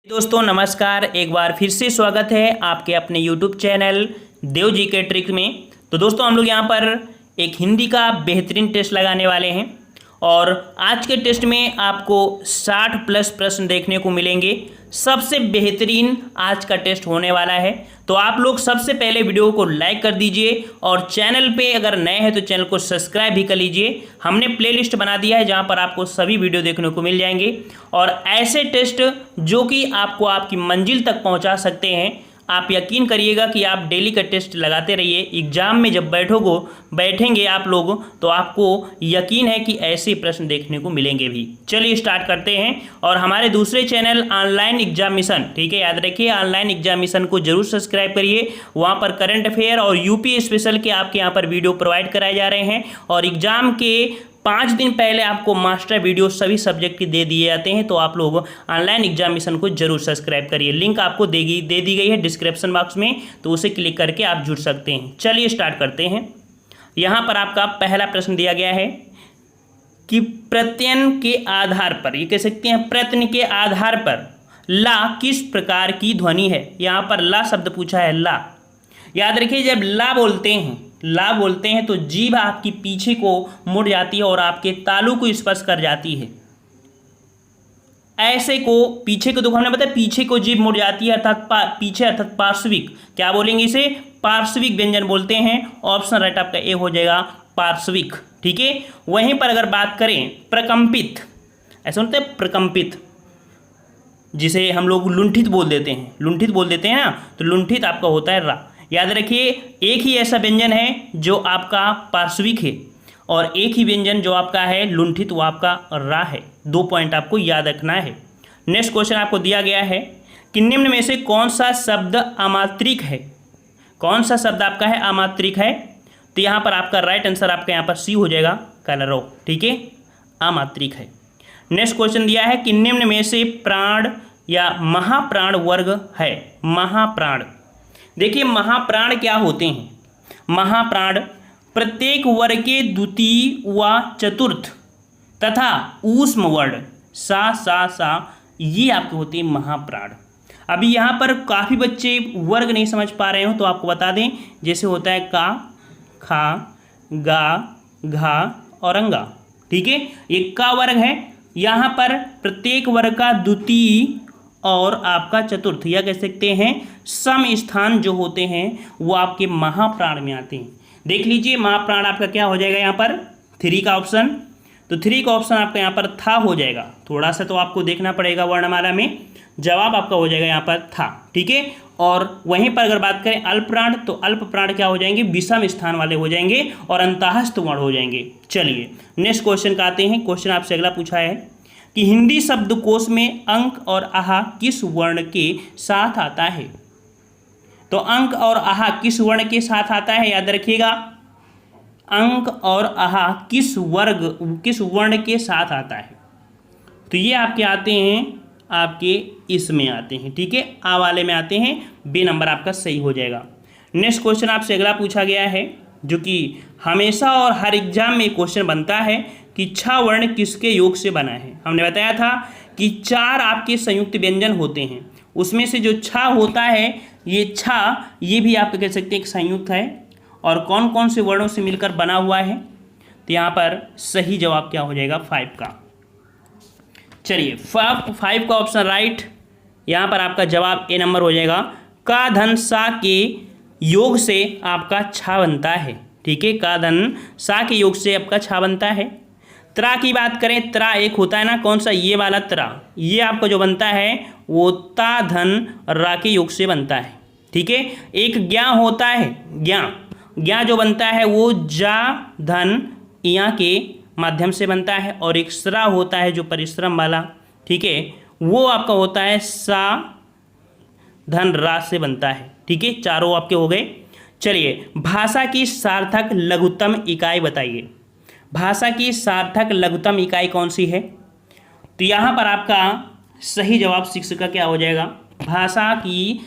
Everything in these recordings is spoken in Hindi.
दोस्तों नमस्कार, एक बार फिर से स्वागत है आपके अपने YouTube चैनल देव जी के ट्रिक में। तो दोस्तों हम लोग यहाँ पर एक हिंदी का बेहतरीन टेस्ट लगाने वाले हैं और आज के टेस्ट में आपको 60 प्लस प्रश्न देखने को मिलेंगे। सबसे बेहतरीन आज का टेस्ट होने वाला है। तो आप लोग सबसे पहले वीडियो को लाइक कर दीजिए और चैनल पे अगर नए हैं तो चैनल को सब्सक्राइब भी कर लीजिए। हमने प्लेलिस्ट बना दिया है जहां पर आपको सभी वीडियो देखने को मिल जाएंगे और ऐसे टेस्ट जो कि आपको आपकी मंजिल तक पहुंचा सकते हैं। आप यकीन करिएगा कि आप डेली का टेस्ट लगाते रहिए। एग्जाम में जब बैठेंगे आप लोग तो आपको यकीन है कि ऐसे प्रश्न देखने को मिलेंगे भी। चलिए स्टार्ट करते हैं। और हमारे दूसरे चैनल ऑनलाइन एग्जाम मिशन, ठीक है, याद रखिए ऑनलाइन एग्जाम मिशन को जरूर सब्सक्राइब करिए। वहाँ पर करंट अफेयर और यूपी स्पेशल के आपके यहाँ पर वीडियो प्रोवाइड कराए जा रहे हैं और एग्जाम के 5 दिन पहले आपको मास्टर वीडियो सभी सब्जेक्ट के दे दिए जाते हैं। तो आप लोग ऑनलाइन एग्जाम मिशन को जरूर सब्सक्राइब करिए। लिंक आपको दे दी गई है डिस्क्रिप्शन बॉक्स में, तो उसे क्लिक करके आप जुड़ सकते हैं। चलिए स्टार्ट करते हैं। यहाँ पर आपका पहला प्रश्न दिया गया है कि प्रत्ययन के आधार पर, ये कह सकते हैं प्रत्यय के आधार पर ला किस प्रकार की ध्वनि है। यहाँ पर ला शब्द पूछा है। ला याद रखिए, जब ला बोलते हैं तो जीभ आपकी पीछे को मुड़ जाती है और आपके तालू को स्पर्श कर जाती है। ऐसे को पीछे को, देखो हमने बताया पीछे को जीभ मुड़ जाती है अर्थात पीछे अर्थात पार्श्विक। क्या बोलेंगे इसे? पार्श्विक व्यंजन बोलते हैं। ऑप्शन राइट आपका ए हो जाएगा, पार्श्विक। ठीक है। वहीं पर अगर बात करें प्रकंपित, ऐसा होता है प्रकंपित, जिसे हम लोग लुंठित बोल देते हैं ना, तो लुंठित आपका होता है रा। याद रखिए एक ही ऐसा व्यंजन है जो आपका पार्श्विक है और एक ही व्यंजन जो आपका है लुंठित, वो आपका रा है। 2 पॉइंट आपको याद रखना है। नेक्स्ट क्वेश्चन आपको दिया गया है कि निम्न में से कौन सा शब्द अमात्रिक है। कौन सा शब्द आपका है अमात्रिक है? तो यहाँ पर आपका राइट आंसर आपका यहाँ पर सी हो जाएगा, कलरव। ठीक है, अमात्रिक है। नेक्स्ट क्वेश्चन दिया है कि निम्न में से प्राण या महाप्राण वर्ग है। महाप्राण, देखिए महाप्राण क्या होते हैं? महाप्राण प्रत्येक वर्ग के द्वितीय व चतुर्थ तथा ऊष्म वर्ण सा ये आपके होते हैं महाप्राण। अभी यहाँ पर काफ़ी बच्चे वर्ग नहीं समझ पा रहे हो तो आपको बता दें, जैसे होता है का, खा, गा, घा और अंगा। ठीक है, ये का वर्ग है। यहाँ पर प्रत्येक वर्ग का द्वितीय और आपका चतुर्थ या कह सकते हैं सम स्थान जो होते हैं वो आपके महाप्राण में आते हैं। देख लीजिए महाप्राण आपका क्या हो जाएगा यहाँ पर 3 का ऑप्शन। तो 3 का ऑप्शन आपका यहाँ पर था हो जाएगा। थोड़ा सा तो आपको देखना पड़ेगा वर्णमाला में, जवाब आपका हो जाएगा यहाँ पर था। ठीक है। और वहीं पर अगर बात करें अल्प प्राण, तो अल्प प्राण क्या हो जाएंगे? विषम स्थान वाले हो जाएंगे और अंतःस्थ वर्ण हो जाएंगे। चलिए नेक्स्ट क्वेश्चन का आते हैं। क्वेश्चन आपसे अगला पूछा है कि हिंदी शब्दकोश में अंक और आहा किस वर्ण के साथ आता है। तो अंक और आहा किस वर्ण के साथ आता है? याद रखिएगा अंक और आहा किस वर्ण के साथ आता है। तो ये आपके आते हैं, आपके इसमें आते हैं। ठीक है, आ वाले में आते हैं। बी नंबर आपका सही हो जाएगा। नेक्स्ट क्वेश्चन आपसे अगला पूछा गया है जो कि हमेशा और हर एग्जाम में क्वेश्चन बनता है कि छा वर्ण किसके योग से बना है। हमने बताया था कि 4 आपके संयुक्त व्यंजन होते हैं, उसमें से जो छा होता है ये छा, ये भी आप कह सकते हैं एक संयुक्त है। और कौन कौन से वर्णों से मिलकर बना हुआ है? तो यहाँ पर सही जवाब क्या हो जाएगा? 5 का। चलिए 5 का ऑप्शन राइट। यहाँ पर आपका जवाब ए नंबर हो जाएगा। का धन सा के योग से आपका छा बनता है। ठीक है, का धन सा के योग से आपका छा बनता है। त्रा की बात करें, त्रा एक होता है ना, कौन सा? ये वाला त्रा, ये आपका जो बनता है वो ता धन रा के योग से बनता है। ठीक है। एक ज्ञा होता है, ज्ञा जो बनता है वो जा धन या के माध्यम से बनता है। और एक श्रा होता है जो परिश्रम वाला, ठीक है, वो आपका होता है सा धन रा से बनता है। ठीक है, चारों आपके हो गए। चलिए भाषा की सार्थक लघुत्तम इकाई बताइए। भाषा की सार्थक लघुत्तम इकाई कौन सी है? तो यहाँ पर आपका सही जवाब 6 का क्या हो जाएगा? भाषा की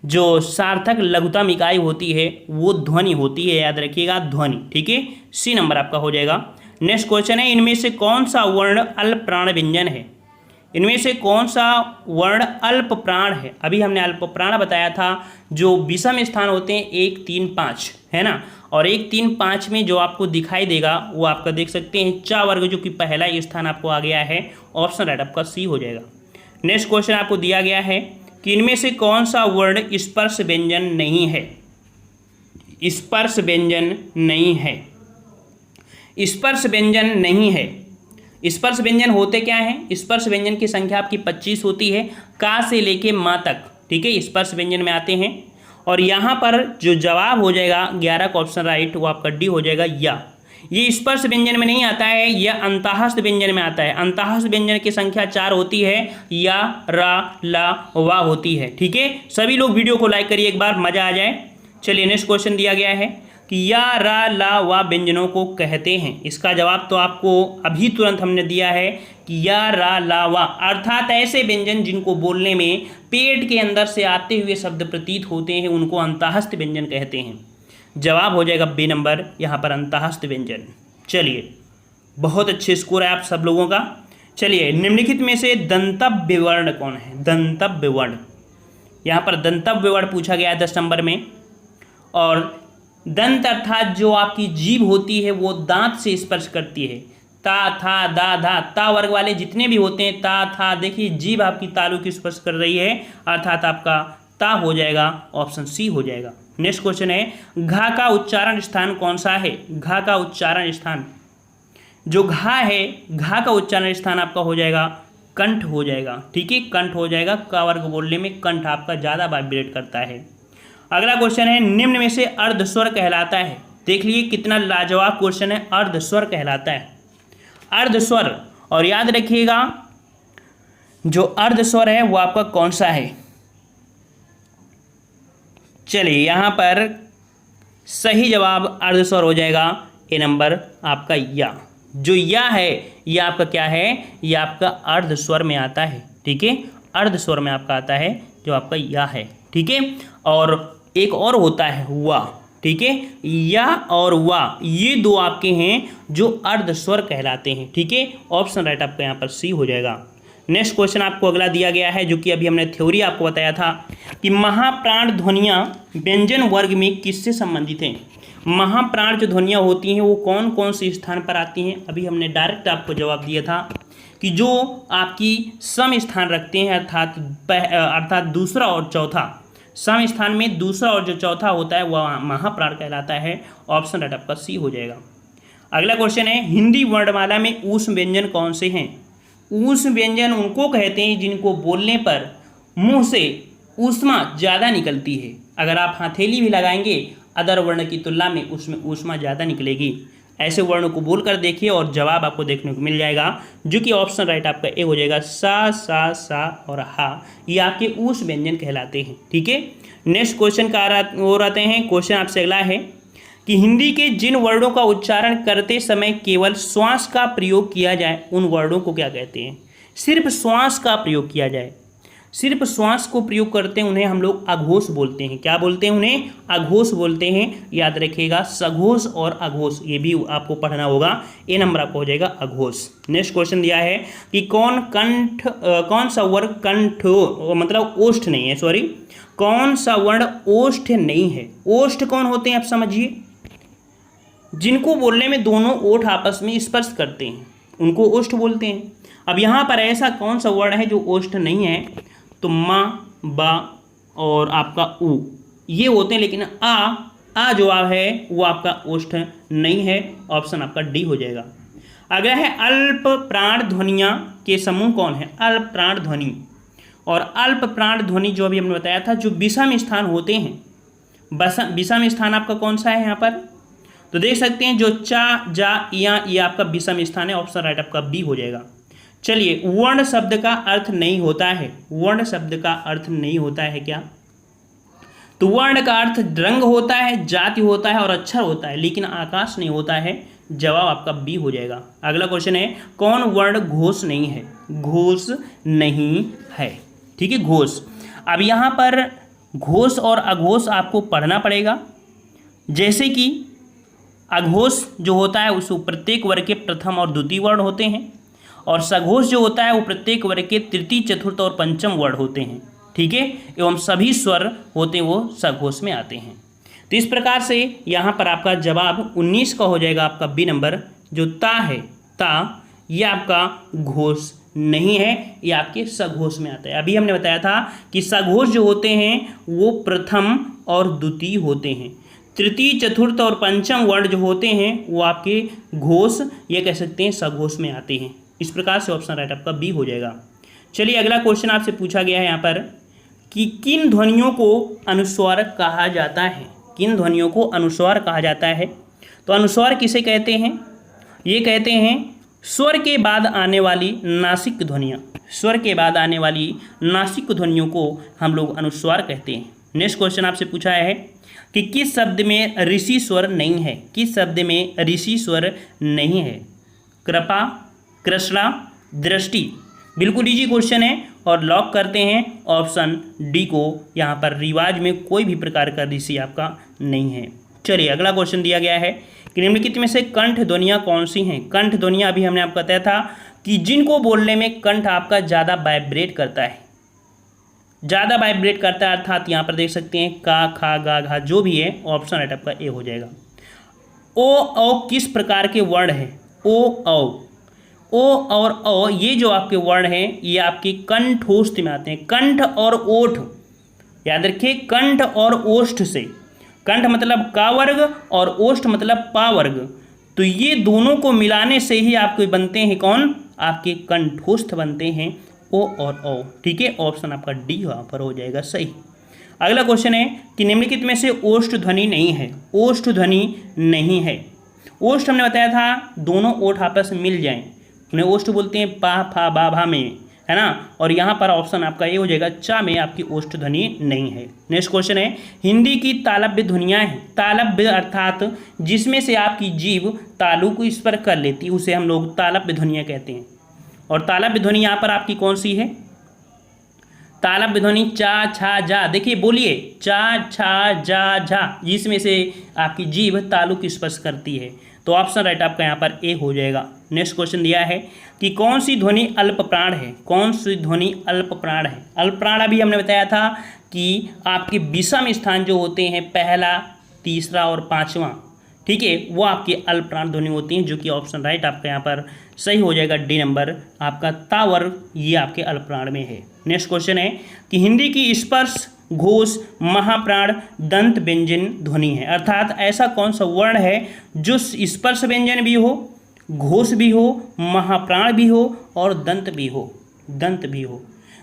जो सार्थक लघुत्तम इकाई होती है वो ध्वनि होती है। याद रखिएगा ध्वनि। ठीक है, सी नंबर आपका हो जाएगा। नेक्स्ट क्वेश्चन है इनमें से कौन सा वर्ण अल्प प्राण व्यंजन है। इनमें से कौन सा वर्ण अल्प प्राण है? अभी हमने अल्प प्राण बताया था, जो विषम स्थान होते हैं 1, 3, 5 है ना, और 1, 3, 5 में जो आपको दिखाई देगा वो आपका देख सकते हैं चा वर्ग, जो कि पहला स्थान आपको आ गया है। ऑप्शन राइट आपका सी हो जाएगा। नेक्स्ट क्वेश्चन आपको दिया गया है कि इनमें से कौन सा वर्ण स्पर्श व्यंजन नहीं है? स्पर्श व्यंजन नहीं है। स्पर्श व्यंजन नहीं है। स्पर्श व्यंजन होते क्या हैं? स्पर्श व्यंजन की संख्या आपकी 25 होती है, का से लेके माँ तक, ठीक है, स्पर्श व्यंजन में आते हैं। और यहाँ पर जो जवाब हो जाएगा 11 का ऑप्शन राइट, वो आपका डी हो जाएगा या। ये स्पर्श व्यंजन में नहीं आता है, यह अंतःस्थ व्यंजन में आता है। अंतःस्थ व्यंजन की संख्या 4 होती है, या, रा, ला, वा होती है, ठीक है। सभी लोग वीडियो को लाइक करिए, एक बार मजा आ जाए। चलिए नेक्स्ट क्वेश्चन दिया गया है कि या, रा, ला, वा व्यंजनों को कहते हैं। इसका जवाब तो आपको अभी तुरंत हमने दिया है कि या, रा, ला, वा अर्थात ऐसे व्यंजन जिनको बोलने में पेट के अंदर से आते हुए शब्द प्रतीत होते हैं, उनको अंतःस्थ व्यंजन कहते हैं। जवाब हो जाएगा बी नंबर, यहाँ पर अंतःस्थ व्यंजन। चलिए, बहुत अच्छे स्कोर है आप सब लोगों का। चलिए, निम्नलिखित में से दंतव्य वर्ण कौन है? दंतव्य वर्ण, यहाँ पर दंतव्य वर्ण पूछा गया है 10 नंबर में। और दंत अर्थात जो आपकी जीभ होती है वो दांत से स्पर्श करती है। ता, था, दा, धा, ता वर्ग वाले जितने भी होते हैं, ता, था, देखिए जीभ आपकी तालु की स्पर्श कर रही है, अर्थात आपका ता हो जाएगा, ऑप्शन सी हो जाएगा। नेक्स्ट क्वेश्चन है, घा का उच्चारण स्थान कौन सा है? घा का उच्चारण स्थान, जो घा है, घा का उच्चारण स्थान आपका हो जाएगा कंठ हो जाएगा, ठीक है, कंठ हो जाएगा। का वर्ग बोलने में कंठ आपका ज़्यादा वाइब्रेट करता है। अगला क्वेश्चन है, निम्न में से अर्धस्वर कहलाता है। देख लीजिए कितना लाजवाब क्वेश्चन है, अर्धस्वर कहलाता है। अर्धस्वर, और याद रखिएगा जो अर्धस्वर है वो आपका कौन सा है? चलिए, यहाँ पर सही जवाब अर्धस्वर हो जाएगा ए नंबर आपका या। जो या है ये आपका क्या है? ये आपका अर्धस्वर में आता है, ठीक है, अर्धस्वर में आपका आता है जो आपका या है, ठीक है। और एक और होता है वा, ठीक है, या और वा, ये दो आपके हैं जो अर्धस्वर कहलाते हैं, ठीक है। ऑप्शन राइट आपका यहाँ पर सी हो जाएगा। नेक्स्ट क्वेश्चन आपको अगला दिया गया है, जो कि अभी हमने थ्योरी आपको बताया था कि महाप्राण ध्वनियाँ व्यंजन वर्ग में किससे संबंधित हैं। महाप्राण जो ध्वनियाँ होती हैं वो कौन कौन से स्थान पर आती हैं? अभी हमने डायरेक्ट आपको जवाब दिया था कि जो आपकी सम स्थान रखते हैं, अर्थात दूसरा और चौथा, सम स्थान में दूसरा और जो चौथा होता है वह महाप्राण कहलाता है। ऑप्शन राइट आपका सी हो जाएगा। अगला क्वेश्चन है, हिंदी वर्णमाला में ऊष्म व्यंजन कौन से हैं? ऊष्म व्यंजन उनको कहते हैं जिनको बोलने पर मुंह से ऊष्मा ज़्यादा निकलती है। अगर आप हथेली भी लगाएंगे अदर वर्ण की तुलना में उसमें ऊष्मा ज़्यादा निकलेगी। ऐसे वर्ण को बोलकर देखिए और जवाब आपको देखने को मिल जाएगा, जो कि ऑप्शन राइट आपका ए हो जाएगा। सा, सा और हा, ये आपके ऊष्म व्यंजन कहलाते हैं, ठीक है। नेक्स्ट क्वेश्चन का और आते हैं। क्वेश्चन आपसे अगला है कि हिंदी के जिन वर्णों का उच्चारण करते समय केवल श्वास का प्रयोग किया जाए, उन वर्णों को क्या कहते हैं? सिर्फ श्वास का प्रयोग किया जाए, सिर्फ श्वास को प्रयोग करते हैं, उन्हें हम लोग अघोष बोलते हैं। क्या बोलते हैं? उन्हें अघोष बोलते हैं। याद रखिएगा, सघोष और अघोष, ये भी आपको पढ़ना होगा। ए नंबर आपको हो जाएगा अघोष। नेक्स्ट क्वेश्चन दिया है कि कौन सा वर्ण कंठ, मतलब ओष्ठ नहीं है, सॉरी, कौन सा वर्ण ओष्ठ नहीं है? ओष्ठ कौन होते हैं आप समझिए? जिनको बोलने में दोनों ओठ आपस में स्पर्श करते हैं उनको ओष्ठ बोलते हैं। अब यहाँ पर ऐसा कौन सा वर्ण है जो ओष्ठ नहीं है? तो माँ, बा और आपका उ, ये होते हैं, लेकिन आ जो है वो आपका ओष्ठ नहीं है। ऑप्शन आपका डी हो जाएगा। अगला है, अल्प प्राण ध्वनियाँ के समूह कौन है? अल्प प्राण ध्वनि, और अल्प प्राण ध्वनि जो अभी हमने बताया था, जो विषम स्थान होते हैं। विषम स्थान आपका कौन सा है यहाँ पर? तो देख सकते हैं जो चा, जा, या, ये आपका विषम स्थान है। ऑप्शन राइट आपका बी हो जाएगा। चलिए, वर्ण शब्द का अर्थ नहीं होता है। वर्ण शब्द का अर्थ नहीं होता है क्या? तो वर्ण का अर्थ रंग होता है, जाति होता है और अक्षर होता है, लेकिन आकाश नहीं होता है। जवाब आपका बी हो जाएगा। अगला क्वेश्चन है, कौन वर्ण घोष नहीं है? घोष नहीं है, ठीक है, घोष। अब यहाँ पर घोष और अघोष आपको पढ़ना पड़ेगा। जैसे कि अघोष जो होता है उस प्रत्येक वर्ग के प्रथम और द्वितीय वर्ण होते हैं, और सघोष जो होता है वो प्रत्येक वर्ग के तृतीय, चतुर्थ और पंचम वर्ण होते हैं, ठीक है, एवं सभी स्वर होते हैं वो सघोष में आते हैं। तो इस प्रकार से यहाँ पर आपका जवाब 19 का हो जाएगा आपका बी नंबर, जो ता है, ता ये आपका घोष नहीं है, ये आपके सघोष में आता है। अभी हमने बताया था कि सघोष जो होते हैं वो प्रथम और द्वितीय होते हैं, तृतीय, चतुर्थ और पंचम वर्ण जो होते हैं वो आपके घोष, ये कह सकते हैं सघोष में आते हैं। इस प्रकार से ऑप्शन राइट आपका बी हो जाएगा। चलिए अगला क्वेश्चन आपसे पूछा गया है यहाँ पर कि किन ध्वनियों को अनुस्वार कहा जाता है, किन ध्वनियों को अनुस्वार कहा जाता है। तो अनुस्वार किसे कहते हैं, ये कहते हैं स्वर के बाद आने वाली नासिक ध्वनियाँ, स्वर के बाद आने वाली नासिक ध्वनियों को हम लोग अनुस्वार कहते हैं। नेक्स्ट क्वेश्चन आपसे पूछा है कि किस शब्द में ऋषि स्वर नहीं है, किस शब्द में ऋषि स्वर नहीं है। कृपा, कृष्णा, दृष्टि, बिल्कुल इजी क्वेश्चन है और लॉक करते हैं ऑप्शन डी को। यहाँ पर रिवाज में कोई भी प्रकार का ऋषि आपका नहीं है। चलिए अगला क्वेश्चन दिया गया है कि निम्नलिखित में से कंठ ध्वनियाँ कौन सी हैं। कंठ ध्वनियाँ अभी हमने आपको बताया था कि जिनको बोलने में कंठ आपका ज़्यादा वाइब्रेट करता है, ज़्यादा वाइब्रेट करता है, अर्थात यहाँ पर देख सकते हैं का, खा, गा, घा जो भी है, ऑप्शन राइट आपका ए हो जाएगा। ओ औ किस प्रकार के वर्ण है। ओ औ, ओ और औ ये जो आपके वर्ण हैं ये आपके कंठोष्ठ में आते हैं। कंठ और ओठ, याद रखिए, कंठ और ओष्ठ से, कंठ मतलब का वर्ग और ओष्ठ मतलब पा वर्ग, तो ये दोनों को मिलाने से ही आपके बनते हैं कौन, आपके कंठोष्ठ बनते हैं ओ और औ, ठीक है, ऑप्शन आपका डी यहाँ पर हो जाएगा सही। अगला क्वेश्चन है कि निम्नलिखित में से ओष्ठ ध्वनि नहीं है, ओष्ठ ध्वनि नहीं है। ओष्ठ हमने बताया था दोनों ओठ आपस में मिल जाएं, उन्हें ओष्ठ बोलते हैं, पा, फा, बा, भा में, है ना, और यहाँ पर ऑप्शन आपका ये हो जाएगा, चा में आपकी ओष्ठ ध्वनि नहीं है। नेक्स्ट क्वेश्चन है हिंदी की तालव्य ध्वनियाँ हैं। तालव्य अर्थात जिसमें से आपकी जीभ तालु को स्पर्श कर लेती है उसे हम लोग तालव्य ध्वनियाँ कहते हैं। और तालव्य ध्वनि यहाँ पर आपकी कौन सी है, तालव्य ध्वनि चा, छा, जा, देखिए बोलिए, चा, छा, जा, झा, जिसमें से आपकी जीभ तालु को स्पर्श करती है, तो ऑप्शन राइट आपका यहाँ पर ए हो जाएगा। नेक्स्ट क्वेश्चन दिया है कि कौन सी ध्वनि अल्प प्राण है, कौन सी ध्वनि अल्प प्राण है। अल्प प्राण अभी हमने बताया था कि आपके विषम स्थान जो होते हैं, पहला, तीसरा और पांचवा, ठीक है, वो आपकी अल्प प्राण ध्वनि होती हैं, जो कि ऑप्शन राइट आपका यहाँ पर सही हो जाएगा, डी नंबर आपका ता वर्ग, ये आपके अल्प प्राण में है। नेक्स्ट क्वेश्चन है कि हिंदी की स्पर्श, घोष, महाप्राण, दंत व्यंजन ध्वनि है, अर्थात ऐसा कौन सा वर्ण है जो स्पर्श व्यंजन भी हो, घोष भी हो, महाप्राण भी हो और दंत भी हो, दंत भी हो।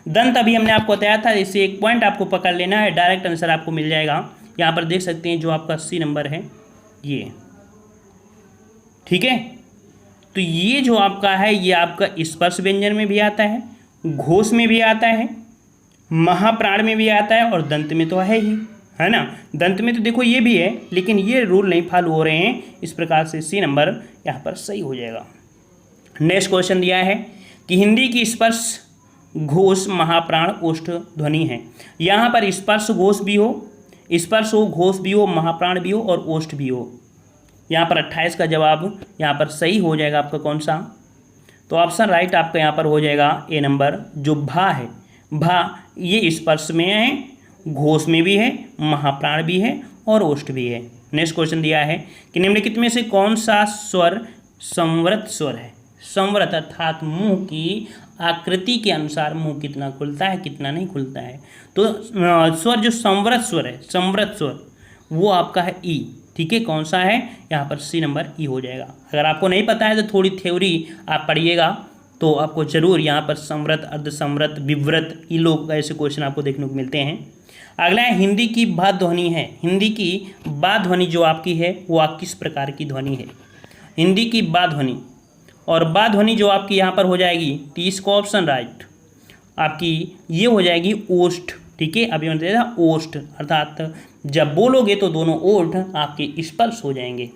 दंत अभी हमने आपको बताया था, इससे एक पॉइंट आपको पकड़ लेना है, डायरेक्ट आंसर आपको मिल जाएगा। यहाँ पर देख सकते हैं जो आपका सी नंबर है ये, ठीक है, तो ये जो आपका है ये आपका स्पर्श व्यंजन में भी आता है, घोष में भी आता है, महाप्राण में भी आता है और दंत में तो है ही, है ना। दंत में तो देखो ये भी है, लेकिन ये रूल नहीं फॉलो हो रहे हैं, इस प्रकार से सी नंबर यहाँ पर सही हो जाएगा। नेक्स्ट क्वेश्चन दिया है कि हिंदी की स्पर्श, घोष, महाप्राण, ओष्ठ ध्वनि है। यहाँ पर स्पर्श घोष भी हो, स्पर्श हो, घोष भी हो, महाप्राण भी हो और ओष्ठ भी हो। यहाँ पर 28 का जवाब यहाँ पर सही हो जाएगा आपका कौन सा, तो ऑप्शन राइट आपका यहाँ पर हो जाएगा ए नंबर, जो भा है। भा ये स्पर्श में है, घोष में भी है, महाप्राण भी है और ओष्ठ भी है। नेक्स्ट क्वेश्चन दिया है कि निम्नलिखित में से कौन सा स्वर संवृत स्वर है। संवृत अर्थात मुंह की आकृति के अनुसार मुंह कितना खुलता है कितना नहीं खुलता है, तो स्वर जो संवृत स्वर है, संवृत स्वर, वो आपका है ई, ठीक है, कौन सा है, यहाँ पर सी नंबर ई हो जाएगा। अगर आपको नहीं पता है तो थोड़ी थ्योरी आप पढ़िएगा तो आपको जरूर यहाँ पर संवृत, अर्धसंवृत, विव्रत, ये लोग ऐसे क्वेश्चन आपको देखने को मिलते हैं। अगला है हिंदी की बा ध्वनि है। हिंदी की बा ध्वनि जो आपकी है वो किस प्रकार की ध्वनि है, हिंदी की बा ध्वनि, और बा ध्वनि जो आपकी यहाँ पर हो जाएगी, 30 को ऑप्शन राइट आपकी ये हो जाएगी ओष्ठ, ठीक है, अभी मैंने देखा ओष्ठ, अर्थात जब बोलोगे तो दोनों ओठ आपके स्पर्श हो जाएंगे।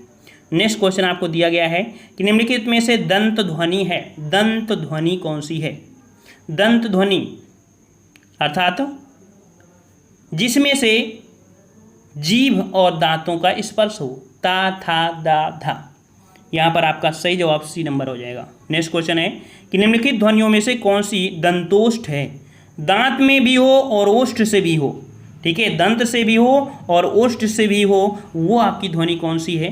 नेक्स्ट क्वेश्चन आपको दिया गया है कि निम्नलिखित में से दंत ध्वनि है। दंत ध्वनि कौन सी है। दंत ध्वनि अर्थात जिसमें से जीभ और दांतों का स्पर्श हो, ता, था, दा, धा। यहाँ पर आपका सही जवाब सी नंबर हो जाएगा। नेक्स्ट क्वेश्चन है कि निम्नलिखित ध्वनियों में से कौन सी दंतोष्ठ है? दांत में भी हो और ओष्ठ से भी हो, ठीक है, दंत से भी हो और ओष्ठ से भी हो, वो आपकी ध्वनि कौन सी है?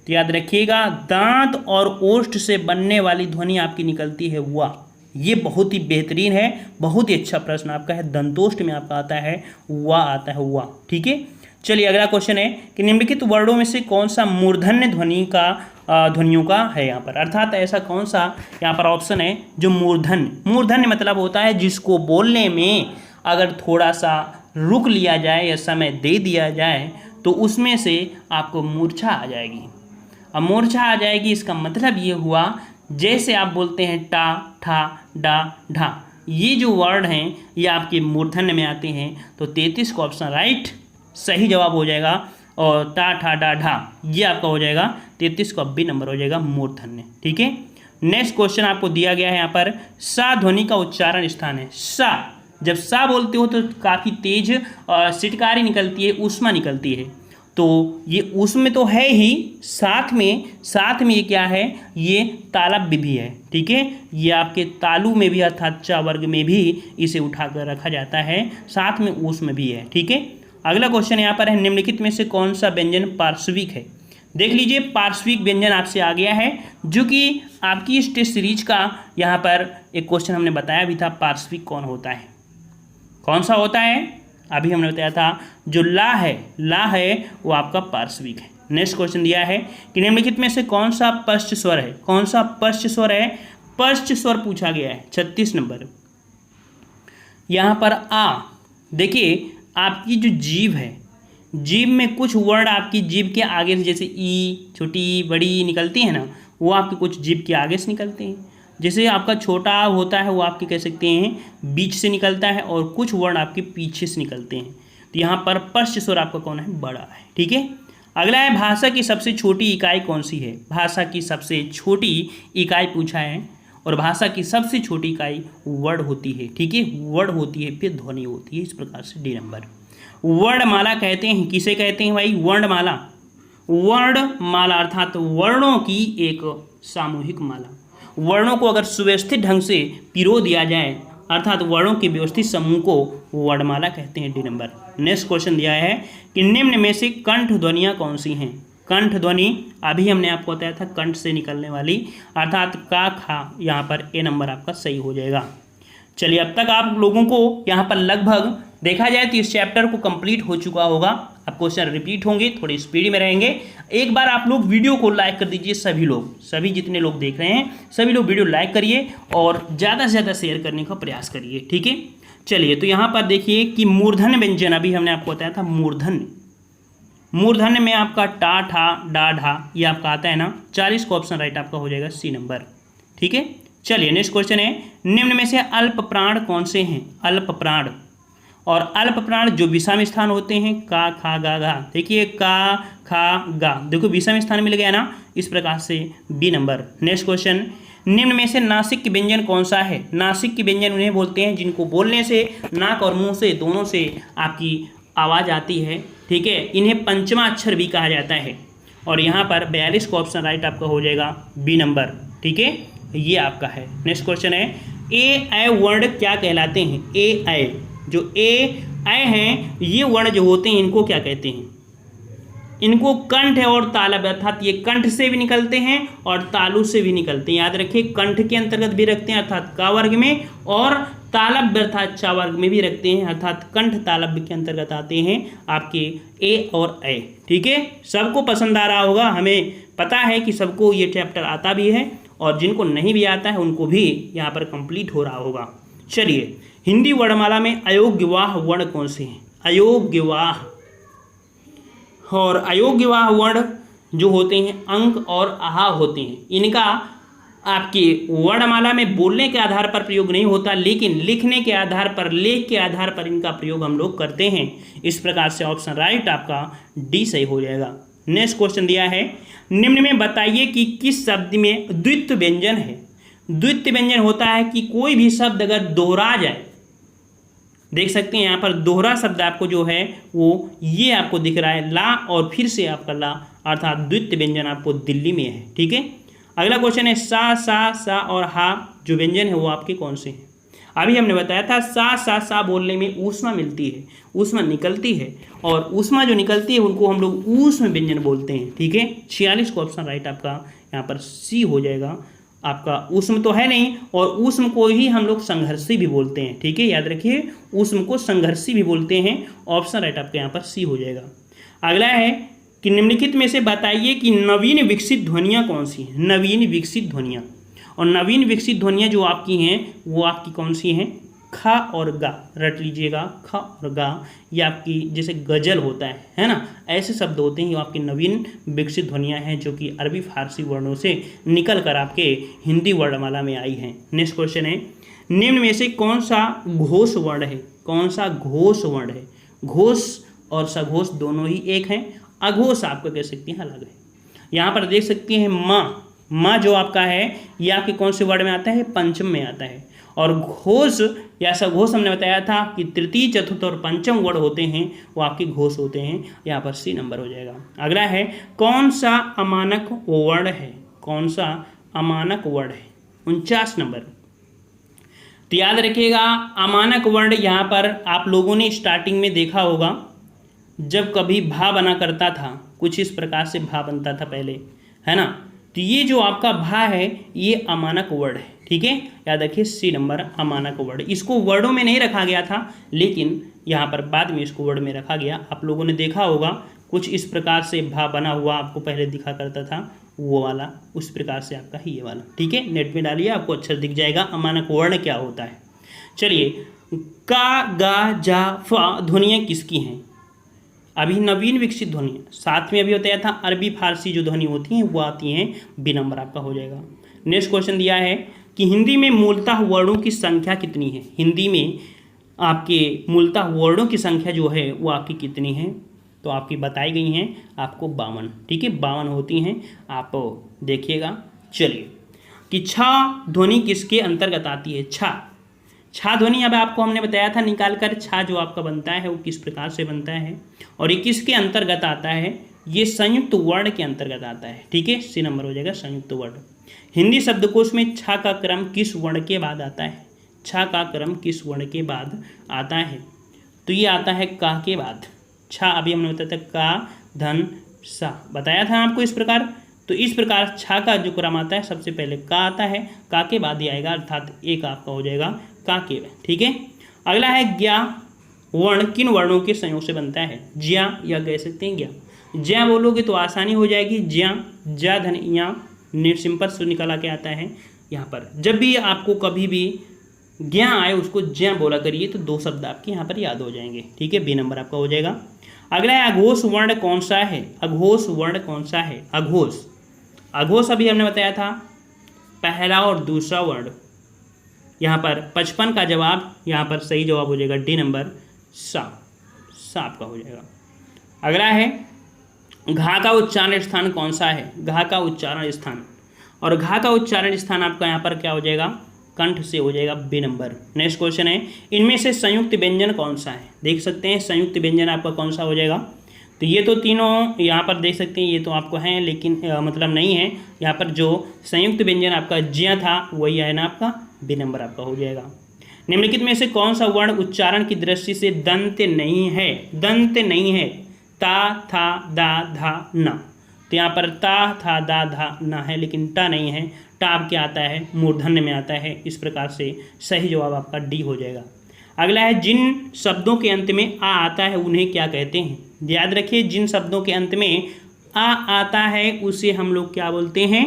तो याद रखिएगा, दांत और ओष्ठ से बनने वाली ध्वनि आपकी निकलती है वा। ये बहुत ही बेहतरीन है, बहुत ही अच्छा प्रश्न आपका है। दंतोष्ठ में आपका आता है वा, आता है वा, ठीक है। चलिए अगला क्वेश्चन है कि निम्नलिखित वर्णों में से कौन सा मूर्धन्य ध्वनियों का है यहाँ पर, अर्थात ऐसा कौन सा यहाँ पर ऑप्शन है जो मूर्धन्य मतलब होता है जिसको बोलने में अगर थोड़ा सा रुक लिया जाए या समय दे दिया जाए तो उसमें से आपको मूर्छा आ जाएगी। अब मूर्छा आ जाएगी इसका मतलब ये हुआ, जैसे आप बोलते हैं टा, ठा, डा, ढा, ये जो वर्ड हैं ये आपके मूर्धन्य में आते हैं। तो 33 का ऑप्शन राइट सही जवाब हो जाएगा। और टा, ठा, डा, ढा ये आपका हो जाएगा 33 का बी नंबर हो जाएगा मूर्धन्य, ठीक है। नेक्स्ट क्वेश्चन आपको दिया गया है यहाँ पर, सा ध्वनि का उच्चारण स्थान है। सा, जब सा बोलते हो तो काफ़ी तेज सिटकारी निकलती है, ऊष्मा निकलती है। तो ये उसमें तो है ही, साथ में ये क्या है, ये तालव्य भी है, ठीक है। ये आपके तालु में भी अर्थात चा वर्ग में भी इसे उठाकर रखा जाता है, साथ में ऊष्म में भी है, ठीक है। अगला क्वेश्चन यहाँ पर है, निम्नलिखित में से कौन सा व्यंजन पार्श्विक है? देख लीजिए, पार्श्विक व्यंजन आपसे आ गया है, जो कि आपकी इस टेस्ट सीरीज का यहाँ पर एक क्वेश्चन हमने बताया भी था। पार्श्विक कौन होता है, कौन सा होता है? अभी हमने बताया था जो ला है वो आपका पार्श्विक है। नेक्स्ट क्वेश्चन दिया है कि निम्नलिखित में से कौन सा पश्च स्वर है? कौन सा पश्च स्वर है? पश्च स्वर पूछा गया है 36 नंबर। यहाँ पर आ, देखिए आपकी जो जीभ है, जीभ में कुछ वर्ड आपकी जीभ के आगे से, जैसे ई, छोटी, बड़ी निकलती है ना, वो आपके कुछ जीभ के आगे से निकलते हैं। जैसे आपका छोटा होता है वो आपके कह सकते हैं बीच से निकलता है, और कुछ वर्ण आपके पीछे से निकलते हैं। तो यहाँ पर पश्च स्वर आपका कौन है? बड़ा है, ठीक है। अगला है, भाषा की सबसे छोटी इकाई कौन सी है? भाषा की सबसे छोटी इकाई पूछा है, और भाषा की सबसे छोटी इकाई वर्ड होती है, ठीक है। वर्ड होती है, फिर ध्वनि होती है, इस प्रकार से डी नंबर। वर्णमाला कहते हैं, किसे कहते हैं भाई? वर्णमाला। वर्णमाला अर्थात वर्णों की एक सामूहिक माला। वर्णों को अगर सुव्यवस्थित ढंग से पिरो दिया जाए, अर्थात वर्णों के व्यवस्थित समूह को वर्णमाला कहते हैं, डी नंबर। नेक्स्ट क्वेश्चन दिया है कि निम्न में से कंठ ध्वनियाँ कौन सी हैं? कंठ ध्वनि अभी हमने आपको बताया था, कंठ से निकलने वाली, अर्थात का, खा, यहाँ पर ए नंबर आपका सही हो जाएगा। चलिए, अब तक आप लोगों को यहाँ पर लगभग देखा जाए तो इस चैप्टर को कंप्लीट हो चुका होगा। अब क्वेश्चन रिपीट होंगे, थोड़ी स्पीड में रहेंगे। एक बार आप लोग वीडियो को लाइक कर दीजिए, सभी जितने लोग देख रहे हैं सभी लोग वीडियो लाइक करिए और ज़्यादा से ज़्यादा शेयर करने का प्रयास करिए, ठीक है। चलिए, तो यहाँ पर देखिए कि मूर्धन्य व्यंजन, अभी हमने आपको बताया था मूर्धन्य में आपका टा, ठा, डा, ढा ये आपका आता है ना। 40 का ऑप्शन राइट आपका हो जाएगा सी नंबर, ठीक है। चलिए, नेक्स्ट क्वेश्चन है, निम्न में से अल्प प्राण कौन से हैं? अल्प प्राण, और अल्प प्राण जो विषम स्थान होते हैं, का, खा, गा, घा। देखिए का, खा, गा, देखो विषम स्थान मिल गया ना, इस प्रकार से बी नंबर। नेक्स्ट क्वेश्चन, निम्न में से नासिक के व्यंजन कौन सा है? नासिक के व्यंजन उन्हें बोलते हैं जिनको बोलने से नाक और मुंह से दोनों से आपकी आवाज़ आती है, ठीक है। इन्हें पंचमा अक्षर भी कहा जाता है, और यहाँ पर 42 का ऑप्शन राइट आपका हो जाएगा बी नंबर, ठीक है, ये आपका है। नेक्स्ट क्वेश्चन है, ए ऐ वर्ण क्या कहलाते हैं? ए ऐ, जो ए ऐ हैं ये वर्ण जो होते हैं इनको क्या कहते हैं? इनको कंठ है और तालव्य, अर्थात ये कंठ से भी निकलते हैं और तालु से भी निकलते हैं। याद रखिए, कंठ के अंतर्गत भी रखते हैं अर्थात का वर्ग में, और तालव्य अर्थात चा वर्ग में भी रखते हैं, अर्थात कंठ तालव्य के अंतर्गत आते हैं आपके ए और ऐ, ठीक है। सबको पसंद आ रहा होगा, हमें पता है कि सबको ये चैप्टर आता भी है, और जिनको नहीं भी आता है उनको भी यहाँ पर कंप्लीट हो रहा होगा। चलिए, हिंदी वर्णमाला में अयोग्यवाह वर्ण कौन से हैं? अयोग्यवाह, और अयोग्यवाह वर्ण जो होते हैं अंक और आहा होते हैं, इनका आपके वर्णमाला में बोलने के आधार पर प्रयोग नहीं होता, लेकिन लिखने के आधार पर, लेख के आधार पर इनका प्रयोग हम लोग करते हैं। इस प्रकार से ऑप्शन राइट आपका डी सही हो जाएगा। नेक्स्ट क्वेश्चन दिया है, निम्न में बताइए कि किस शब्द में द्वित्व व्यंजन है? द्वित्व व्यंजन होता है कि कोई भी शब्द अगर दोहरा जाए, देख सकते हैं यहाँ पर दोहरा शब्द आपको जो है वो ये आपको दिख रहा है, ला और फिर से आपका ला, अर्थात द्वित्व व्यंजन आपको दिल्ली में है, ठीक है। अगला क्वेश्चन है सा, सा, सा और हा जो व्यंजन है वो आपके कौन से हैं? अभी हमने बताया था सा, सा, सा बोलने में ऊष्मा मिलती है, ऊष्मा निकलती है, और ऊष्मा जो निकलती है उनको हम लोग ऊष्म व्यंजन बोलते हैं। ठीक है, 46 को ऑप्शन राइट आपका यहाँ पर सी हो जाएगा। आपका ऊष्म तो है नहीं, और ऊष्म को ही हम लोग संघर्षी भी बोलते हैं। ठीक है, याद रखिए ऊष्म को संघर्षी भी बोलते हैं। ऑप्शन राइट आपका यहाँ पर सी हो जाएगा। अगला है कि निम्नलिखित में से बताइए कि नवीन विकसित ध्वनियाँ कौन सी हैं? नवीन विकसित ध्वनियाँ, और नवीन विकसित ध्वनियाँ जो आपकी हैं वो आपकी कौन सी हैं? खा और गा, रट लीजिएगा। खा और गा ये आपकी जैसे गजल होता है ना, ऐसे शब्द होते हैं, ये आपकी नवीन विकसित ध्वनियाँ हैं जो कि अरबी फारसी वर्णों से निकल कर आपके हिंदी वर्णमाला में आई हैं। नेक्स्ट क्वेश्चन है निम्न में से कौन सा घोष वर्ण है? कौन सा घोष वर्ण है? घोष और सघोष दोनों ही एक हैं, अघोष आपको कह सकते हैं अलग है। यहाँ पर देख सकते हैं माँ, माँ जो आपका है ये आपके कौन से वर्ड में आता है? पंचम में आता है। और घोष या सघोष हमने बताया था कि तृतीय, चतुर्थ और पंचम वर्ड होते हैं वो आपके घोष होते हैं। यहाँ पर सी नंबर हो जाएगा। अगला है कौन सा अमानक वर्ण है? कौन सा अमानक वर्ण है? 49 नंबर। तो याद रखिएगा अमानक वर्ण यहाँ पर आप लोगों ने स्टार्टिंग में देखा होगा, जब कभी भा बना करता था कुछ इस प्रकार से भा बनता था पहले, है ना। तो ये जो आपका भा है ये अमानक वर्ड है। ठीक है, याद रखिए सी नंबर अमानक वर्ड। इसको वर्डों में नहीं रखा गया था, लेकिन यहाँ पर बाद में इसको वर्ड में रखा गया। आप लोगों ने देखा होगा कुछ इस प्रकार से भा बना हुआ आपको पहले दिखा करता था, वो वाला उस प्रकार से आपका ही ये वाला। ठीक है, नेट में डालिए आपको अच्छा दिख जाएगा अमानक वर्ण क्या होता है। चलिए, का, गा, जा, फा ध्वनियाँ किसकी हैं? अभी नवीन विकसित ध्वनि, साथ में अभी बताया था अरबी फारसी जो ध्वनि होती हैं वो आती हैं। बी नंबर आपका हो जाएगा। नेक्स्ट क्वेश्चन दिया है कि हिंदी में मूलतः वर्णों की संख्या कितनी है? हिंदी में आपके मूलतः वर्णों की संख्या जो है वो आपकी कितनी है? तो आपकी बताई गई हैं आपको 52। ठीक है, 52 होती हैं, आप देखिएगा। चलिए, कि छा ध्वनि किसके अंतर्गत आती है? छा, छा ध्वनि अब आपको हमने बताया था निकाल कर, छा जो आपका बनता है वो किस प्रकार से बनता है और ये किसके अंतर्गत आता है? ये संयुक्त वर्ण के अंतर्गत आता है। ठीक है, सी नंबर हो जाएगा संयुक्त वर्ण। हिंदी शब्दकोश में छा का क्रम किस वर्ण के बाद आता है? छा का क्रम किस वर्ण के बाद आता है? तो ये आता है का के बाद। छा अभी हमने बताया था का, धन, सा बताया था आपको इस प्रकार। तो इस प्रकार छा का जो क्रम आता है सबसे पहले का आता है, का के बाद ये आएगा, अर्थात एक आपका हो जाएगा का के। ठीक है, अगला है ज्ञा वर्ण किन वर्णों के संयोग से बनता है? ज्या या कह सकते हैं ज्ञा। ज्या बोलोगे तो आसानी हो जाएगी, ज्या, जा, धन, या, सिंपल से निकला के आता है। यहाँ पर जब भी आपको कभी भी ज्ञा आए उसको ज्या बोला करिए तो दो शब्द आपके यहाँ पर याद हो जाएंगे। ठीक है, बी नंबर आपका हो जाएगा। अगला है अघोष वर्ण कौन सा है? अघोष वर्ण कौन सा है? अघोष, अघोष अभी हमने बताया था पहला और दूसरा वर्ण। यहाँ पर 55 का जवाब, यहाँ पर सही जवाब हो जाएगा डी नंबर, सा, सा आपका हो जाएगा। अगला है घा का उच्चारण स्थान कौन सा है? घा का उच्चारण स्थान, और घा का उच्चारण स्थान आपका यहाँ पर क्या हो जाएगा? कंठ से हो जाएगा, बी नंबर। नेक्स्ट क्वेश्चन है इनमें से संयुक्त व्यंजन कौन सा है? देख सकते हैं संयुक्त व्यंजन आपका कौन सा हो जाएगा? तो ये तो तीनों यहाँ पर देख सकते हैं, ये तो आपको हैं लेकिन मतलब नहीं है। यहाँ पर जो संयुक्त व्यंजन आपका ज्या था वही है ना आपका, बी नंबर आपका हो जाएगा। निम्नलिखित में से कौन सा वर्ण उच्चारण की दृष्टि से दंत नहीं है? दंत नहीं है। ता, था, दा, धा, ना। तो यहाँ पर ता, था, दा, धा, ना है, लेकिन टा नहीं है। टा आपके आता है मूर्धन्य में आता है। इस प्रकार से सही जवाब आपका डी हो जाएगा। अगला है जिन शब्दों के अंत में आ आता है उन्हें क्या कहते हैं? याद रखिए जिन शब्दों के अंत में आ आता है उसे हम लोग क्या बोलते हैं?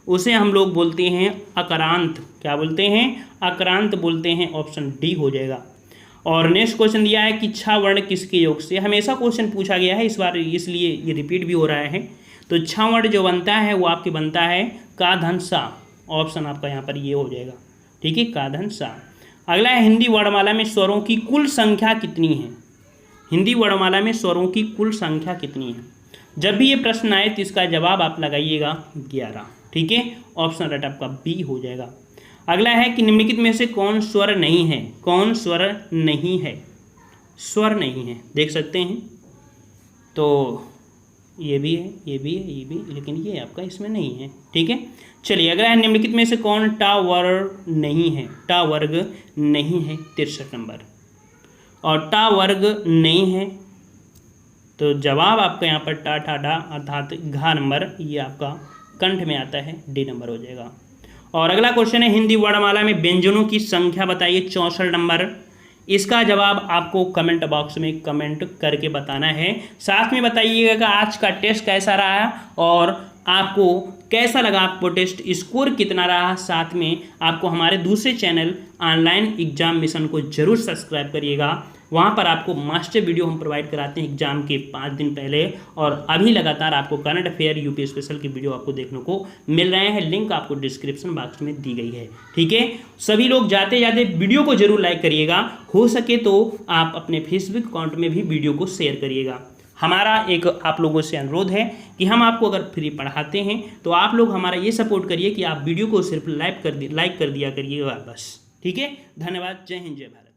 उसे हम लोग बोलते हैं अकरांत। क्या बोलते हैं? अकरांत बोलते हैं। ऑप्शन डी हो जाएगा। और नेक्स्ट क्वेश्चन दिया है कि छा वर्ण किसके योग से? हमेशा क्वेश्चन पूछा गया है इस बार, इसलिए ये रिपीट भी हो रहा है। तो छा वर्ण जो बनता है वो आपके बनता है का, धन, सा। ऑप्शन आपका यहाँ पर ये हो जाएगा। ठीक है, का, धन, सा। अगला है हिंदी वर्णमाला में स्वरों की कुल संख्या कितनी है? हिंदी वर्णमाला में स्वरों की कुल संख्या कितनी है? जब भी ये प्रश्न आए तो इसका जवाब आप लगाइएगा 11। ठीक है, ऑप्शन राइट आपका बी हो जाएगा। अगला है कि निम्नलिखित में से कौन स्वर नहीं है? कौन स्वर नहीं है? स्वर नहीं है, देख सकते हैं। तो ये भी है, ये भी है, ये भी, लेकिन ये आपका इसमें नहीं है। ठीक है, चलिए अगला है, निम्नलिखित में से कौन टा वर्ग नहीं है? टा वर्ग नहीं है 63 नंबर। और टा वर्ग नहीं है तो जवाब आपका यहाँ पर टा ठा डा अर्थात घा नंबर, ये आपका कंठ में आता है, डी नंबर हो जाएगा। और अगला क्वेश्चन है, हिंदी वर्णमाला में व्यंजनों की संख्या बताइए 64 नंबर। इसका जवाब आपको कमेंट बॉक्स में कमेंट करके बताना है। साथ में बताइएगा कि आज का टेस्ट कैसा रहा और आपको कैसा लगा, आपको टेस्ट स्कोर कितना रहा। साथ में आपको हमारे दूसरे चैनल ऑनलाइन एग्जाम मिशन को जरूर सब्सक्राइब करिएगा। वहाँ पर आपको मास्टर वीडियो हम प्रोवाइड कराते हैं एग्जाम के 5 दिन पहले, और अभी लगातार आपको करंट अफेयर यूपी स्पेशल की वीडियो आपको देखने को मिल रहे हैं। लिंक आपको डिस्क्रिप्शन बॉक्स में दी गई है। ठीक है, सभी लोग जाते जाते वीडियो को जरूर लाइक करिएगा। हो सके तो आप अपने फेसबुक अकाउंट में भी वीडियो को शेयर करिएगा। हमारा एक आप लोगों से अनुरोध है कि हम आपको अगर फ्री पढ़ाते हैं तो आप लोग हमारा ये सपोर्ट करिए कि आप वीडियो को सिर्फ लाइक कर दिया करिएगा बस। ठीक है, धन्यवाद। जय हिंद, जय भारत।